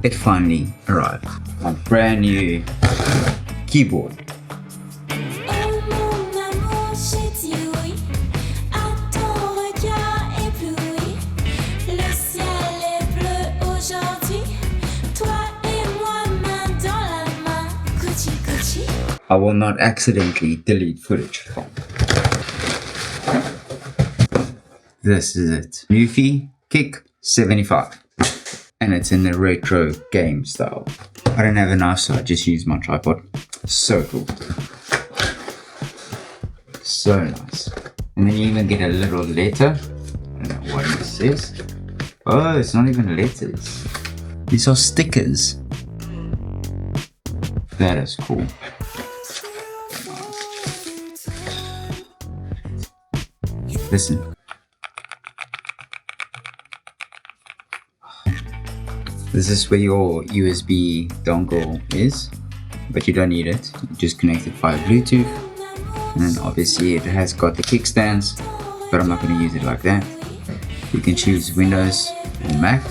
it finally arrived. My brand new keyboard. I will not accidentally delete footage. This is it. Nuphy Kick'75. And it's in the retro game style. I don't have a knife, so I just use my tripod. So cool. So nice. And then you even get a little letter. I don't know what it says. Oh, it's not even letters. These are stickers. That is cool. Listen. This is where your USB dongle is, but you don't need it. You just connect it via Bluetooth. And then obviously it has got the kickstands, but I'm not going to use it like that. You can choose Windows and Mac.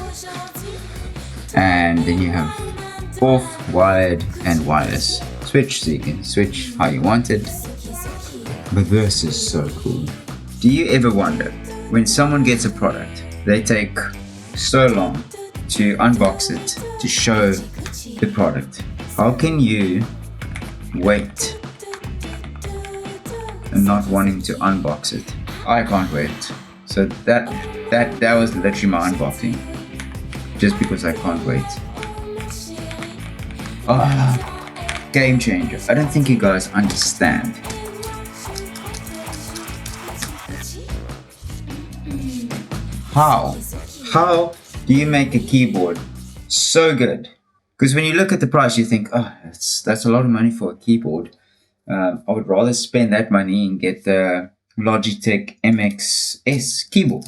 And then you have off, wired and wireless switch, so you can switch how you want it. But this is so cool. Do you ever wonder, when someone gets a product, they take so long to unbox it, to show the product? How can you wait and not wanting to unbox it? I can't wait. So that was literally my unboxing, just because I can't wait. Game changer. I don't think you guys understand. How do you make a keyboard so good? Because when you look at the price, you think, oh, that's a lot of money for a keyboard. I would rather spend that money and get the Logitech MXS keyboard.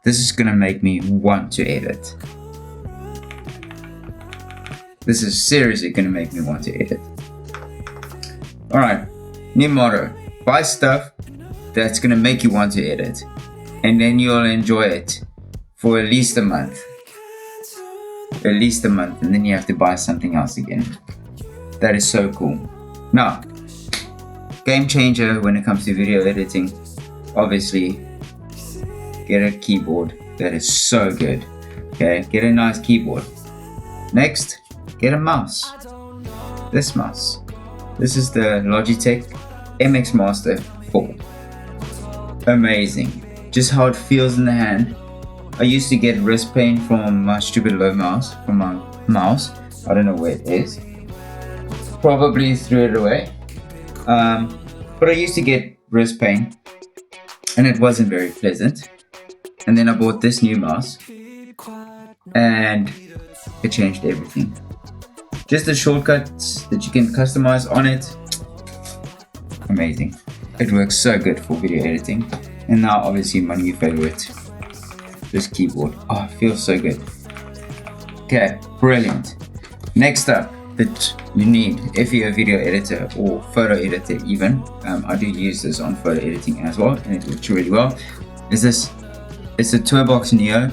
This is gonna make me want to edit. This is seriously gonna make me want to edit. Alright, new motto. Buy stuff that's gonna make you want to edit. And then you'll enjoy it for at least a month. At least a month, and then you have to buy something else again. That is so cool. Now, game changer when it comes to video editing. Obviously, get a keyboard that is so good. Okay, get a nice keyboard. Next, get a mouse. This mouse. This is the Logitech MX Master 4. Amazing. Just how it feels in the hand. I used to get wrist pain from my stupid low mouse, from my mouse. I don't know where it is. Probably threw it away. But I used to get wrist pain, and it wasn't very pleasant. And then I bought this new mouse, and it changed everything. Just the shortcuts that you can customize on it. Amazing. It works so good for video editing. And now obviously my new favorite, this keyboard. Oh, it feels so good. Okay, brilliant. Next up that you need if you're a video editor or photo editor even, I do use this on photo editing as well, and it works really well, is this. It's a Toolbox Neo.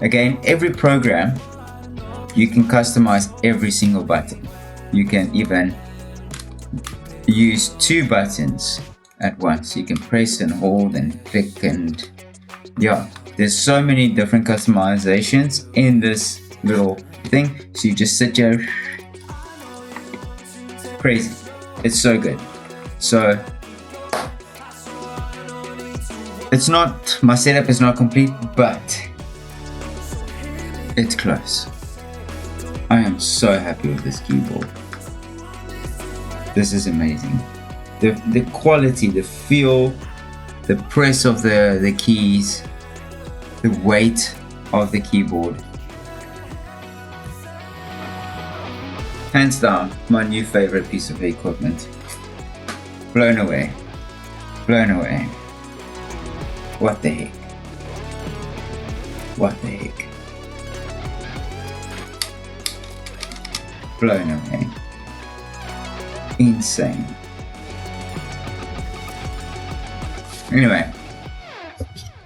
Again, every program you can customize every single button. You can even use 2 buttons at once. You can press and hold and click, and yeah, there's so many different customizations in this little thing. So you just sit here, crazy. It's so good. So it's not, my setup is not complete, but it's close. I am so happy with this keyboard. This is amazing. The quality, the feel, the press of the keys, the weight of the keyboard. Hands down, my new favorite piece of equipment. Blown away. Blown away. What the heck? What the heck? Blown away. Insane. Anyway,